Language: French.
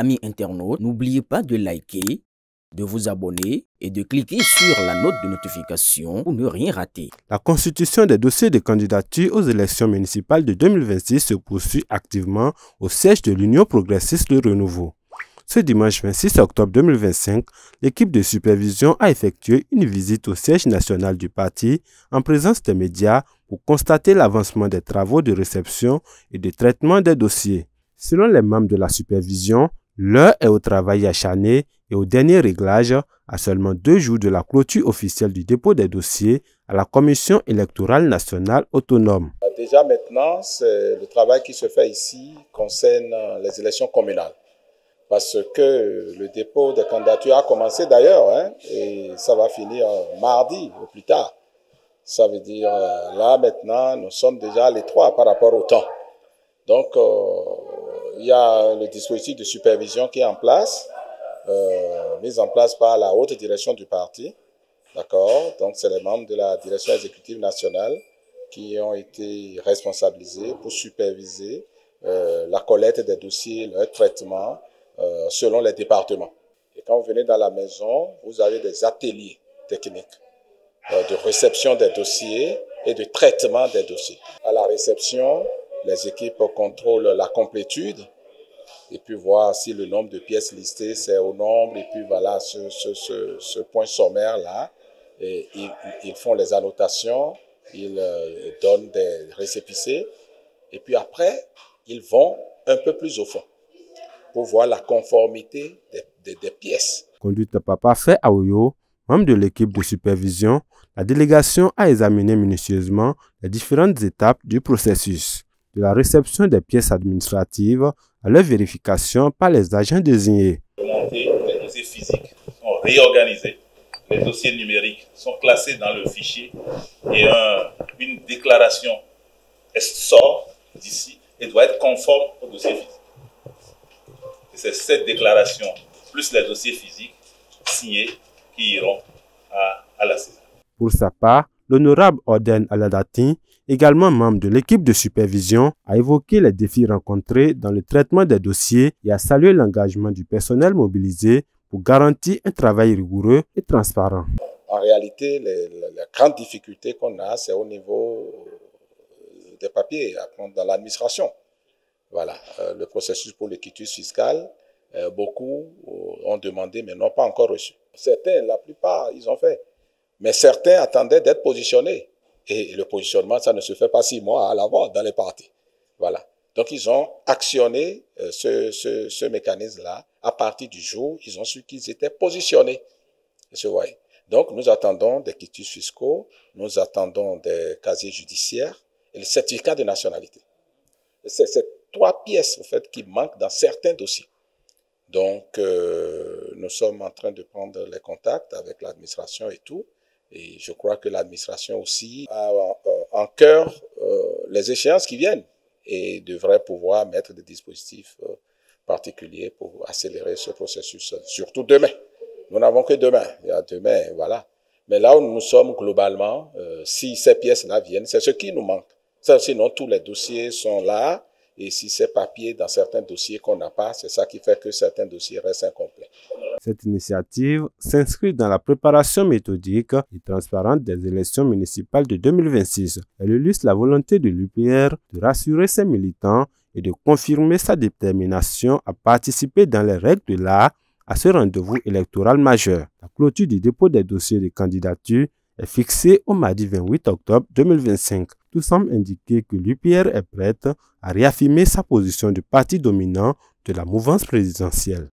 amis internautes, n'oubliez pas de liker, de vous abonner et de cliquer sur la note de notification pour ne rien rater. La constitution des dossiers de candidature aux élections municipales de 2026 se poursuit activement au siège de l'Union progressiste de renouveau. Ce dimanche 26 octobre 2025, l'équipe de supervision a effectué une visite au siège national du parti en présence des médias pour constater l'avancement des travaux de réception et de traitement des dossiers. Selon les membres de la supervision, l'heure est au travail acharné et au dernier réglage à seulement 2 jours de la clôture officielle du dépôt des dossiers à la Commission électorale nationale autonome. Déjà maintenant, le travail qui se fait ici concerne les élections communales. Parce que le dépôt des candidatures a commencé d'ailleurs, et ça va finir mardi ou plus tard. Ça veut dire, là maintenant, nous sommes déjà à l'étroit par rapport au temps. Donc, il y a le dispositif de supervision qui est en place, mis en place par la haute direction du parti. D'accord? Donc, c'est les membres de la direction exécutive nationale qui ont été responsabilisés pour superviser la collecte des dossiers, leur traitement, selon les départements. Et quand vous venez dans la maison, vous avez des ateliers techniques de réception des dossiers et de traitement des dossiers. À la réception, les équipes contrôlent la complétude et puis voir si le nombre de pièces listées c'est au nombre et puis voilà ce point sommaire là. Et ils font les annotations, ils donnent des récépissés et puis après ils vont un peu plus au fond pour voir la conformité des pièces. Conduite par Parfait Aoyo, membre de l'équipe de supervision, la délégation a examiné minutieusement les différentes étapes du processus, de la réception des pièces administratives à leur vérification par les agents désignés. Les dossiers physiques sont réorganisés, les dossiers numériques sont classés dans le fichier et une déclaration sort d'ici et doit être conforme au dossier physique. C'est cette déclaration, plus les dossiers physiques signés, qui iront à la CESA. Pour sa part, l'honorable Orden Aladati, également membre de l'équipe de supervision, a évoqué les défis rencontrés dans le traitement des dossiers et a salué l'engagement du personnel mobilisé pour garantir un travail rigoureux et transparent. En réalité, la grande difficulté qu'on a, c'est au niveau des papiers dans l'administration. Voilà, le processus pour le quitus fiscal, beaucoup ont demandé mais n'ont pas encore reçu. Certains, la plupart, ils ont fait. Mais certains attendaient d'être positionnés. Et le positionnement, ça ne se fait pas 6 mois à l'avance dans les partis. Voilà. Donc, ils ont actionné ce mécanisme-là. À partir du jour, ils ont su qu'ils étaient positionnés. Donc, nous attendons des quitus fiscaux, nous attendons des casiers judiciaires et le certificat de nationalité. C'est ces 3 pièces, en fait, qui manquent dans certains dossiers. Donc, nous sommes en train de prendre les contacts avec l'administration et tout. Et je crois que l'administration aussi a en cœur les échéances qui viennent et devrait pouvoir mettre des dispositifs particuliers pour accélérer ce processus, surtout demain. Nous n'avons que demain. Il y a demain, voilà. Mais là où nous sommes globalement, si ces pièces-là viennent, c'est ce qui nous manque. Sinon, tous les dossiers sont là. Et si ces papiers dans certains dossiers qu'on n'a pas, c'est ça qui fait que certains dossiers restent incomplets. Cette initiative s'inscrit dans la préparation méthodique et transparente des élections municipales de 2026. Elle illustre la volonté de l'UPR de rassurer ses militants et de confirmer sa détermination à participer dans les règles de l'art à ce rendez-vous électoral majeur. La clôture du dépôt des dossiers de candidature est fixée au mardi 28 octobre 2025. Tout semble indiquer que l'UPR est prête à réaffirmer sa position de parti dominant de la mouvance présidentielle.